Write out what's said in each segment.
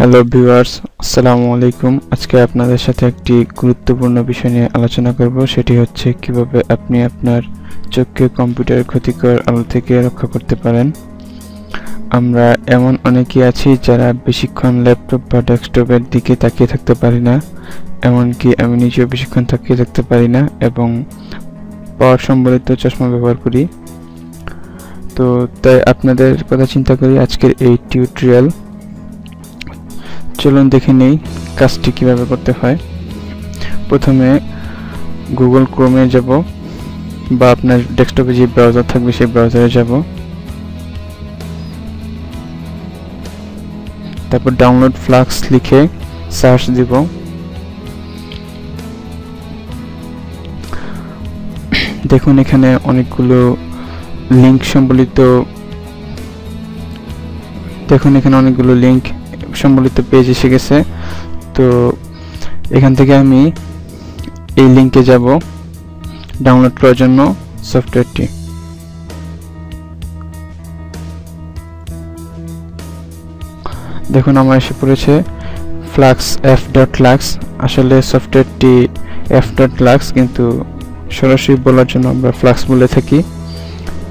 Hello viewers, আসসালামু আলাইকুম। আজকে আপনাদের সাথে একটি গুরুত্বপূর্ণ বিষয় নিয়ে আলোচনা করব। সেটি হচ্ছে কিভাবে আপনি আপনার চোখকে কম্পিউটারের ক্ষতিকর আলো থেকে রক্ষা করতে পারেন। আমরা এমন অনেকেই আছি যারা বেশিক্ষণ ল্যাপটপ বা ডেস্কটপের দিকে তাকিয়ে থাকতে পারি না, এমনকি আমি নিজেও বেশিক্ষণ তাকিয়ে থাকতে পারি না এবং পাওয়ার সম্বলিত চশমা ব্যবহার করি। তো তাই আপনাদের কথা চিন্তা করি আজকের এই টিউটোরিয়াল। চলুন দেখে নেই কাজটি কিভাবে করতে হয়। প্রথমে গুগল ক্রোমে যাব বা আপনার ডেস্কটপে যে ব্রাউজার থাকবে সেই ব্রাউজারে যাব। তারপর ডাউনলোড ফ্লাক্স লিখে সার্চ দিব। দেখুন এখানে অনেকগুলো লিংক সম্বলিত পেজ এসে গেছে। তো এখান থেকে আমি এই লিংকে যাব ডাউনলোড করার জন্য সফটওয়্যারটি। দেখুন আমার এসে পড়েছে ফ্লাক্স f.lux। আসলে সফটওয়্যারটি f.lux, কিন্তু সরাসরি বলার জন্য আমরা ফ্লাক্স বলে থাকি।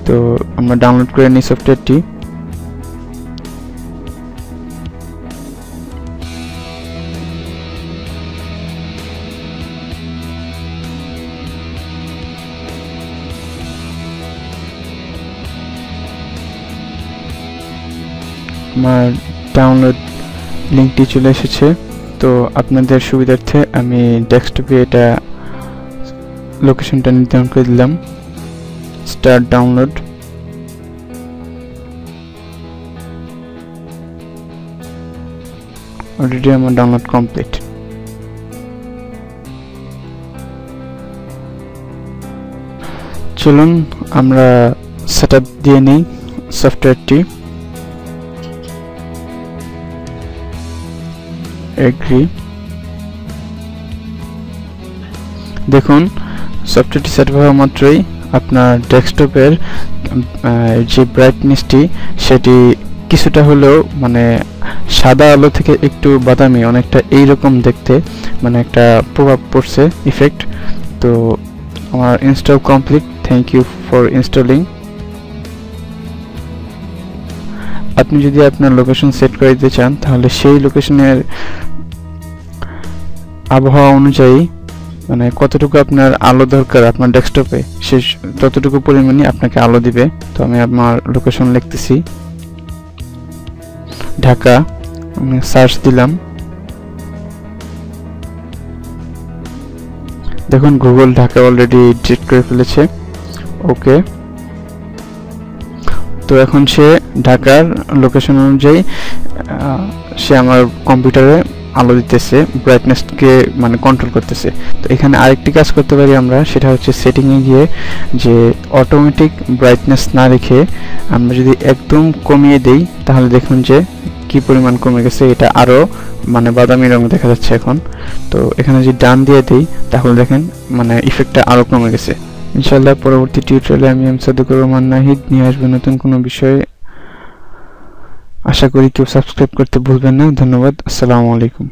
তো আমরা ডাউনলোড করে নিই সফটওয়্যারটি। আমার ডাউনলোড লিঙ্কটি চলে এসেছে। তো আপনাদের সুবিধার্থে আমি ডেস্কটপে এটা লোকেশনটা নির্ধারণ করে দিলাম, স্টার্ট ডাউনলোড। অলরেডি আমার ডাউনলোড কমপ্লিট। চলুন আমরা সেটআপ দিয়ে নিই সফটওয়্যারটি। এগ্রি। দেখুন সফটওয়্যারটি সেটআপ হওয়া মাত্রই আপনার ডেস্কটপের যে ব্রাইটনেসটি সেটি কিছুটা হলেও মানে সাদা আলো থেকে একটু বাদামি, অনেকটা এইরকম দেখতে, মানে একটা প্রভাব পড়ছে, ইফেক্ট। তো আমার install complete. Thank you for installing. আপনি যদি আপনার লোকেশন সেট করে দিতে চান তাহলে সেই লোকেশনের আবহাওয়া অনুযায়ী, মানে কতটুকু আপনার আলো দরকার আপনার ডেস্কটপে, সে ততটুকু পরিমাণে আপনাকে আলো দিবে। তো আমি আমার লোকেশন লিখতেছি ঢাকা, আমি সার্চ দিলাম। দেখুন গুগল ঢাকা অলরেডি ডিটেক্ট করে ফেলেছে। ওকে। তো এখন সে ঢাকার লোকেশন অনুযায়ী সে আমার কম্পিউটারে আলো দিতেছে, ব্রাইটনেসকে মানে কন্ট্রোল করতেছে। তো এখানে আরেকটি কাজ করতে পারি আমরা, সেটা হচ্ছে সেটিংয়ে গিয়ে যে অটোমেটিক ব্রাইটনেস না রেখে আমরা যদি একদম কমিয়ে দেই তাহলে দেখুন যে কি পরিমাণ কমে গেছে, এটা আরও মানে বাদামি রঙ দেখা যাচ্ছে এখন। তো এখানে যদি ডান দিয়ে দিই তাহলে দেখেন মানে ইফেক্টটা আরও কমে গেছে। ইনশাআল্লাহ পরবর্তী টিউটোরিয়ালে আমি সাদুকুর রহমান নাহিদ নিয়ে আসবো নতুন কোনো বিষয়ে। আশা করি কেউ সাবস্ক্রাইব করতে ভুলবেন না। ধন্যবাদ। আসসালামু আলাইকুম।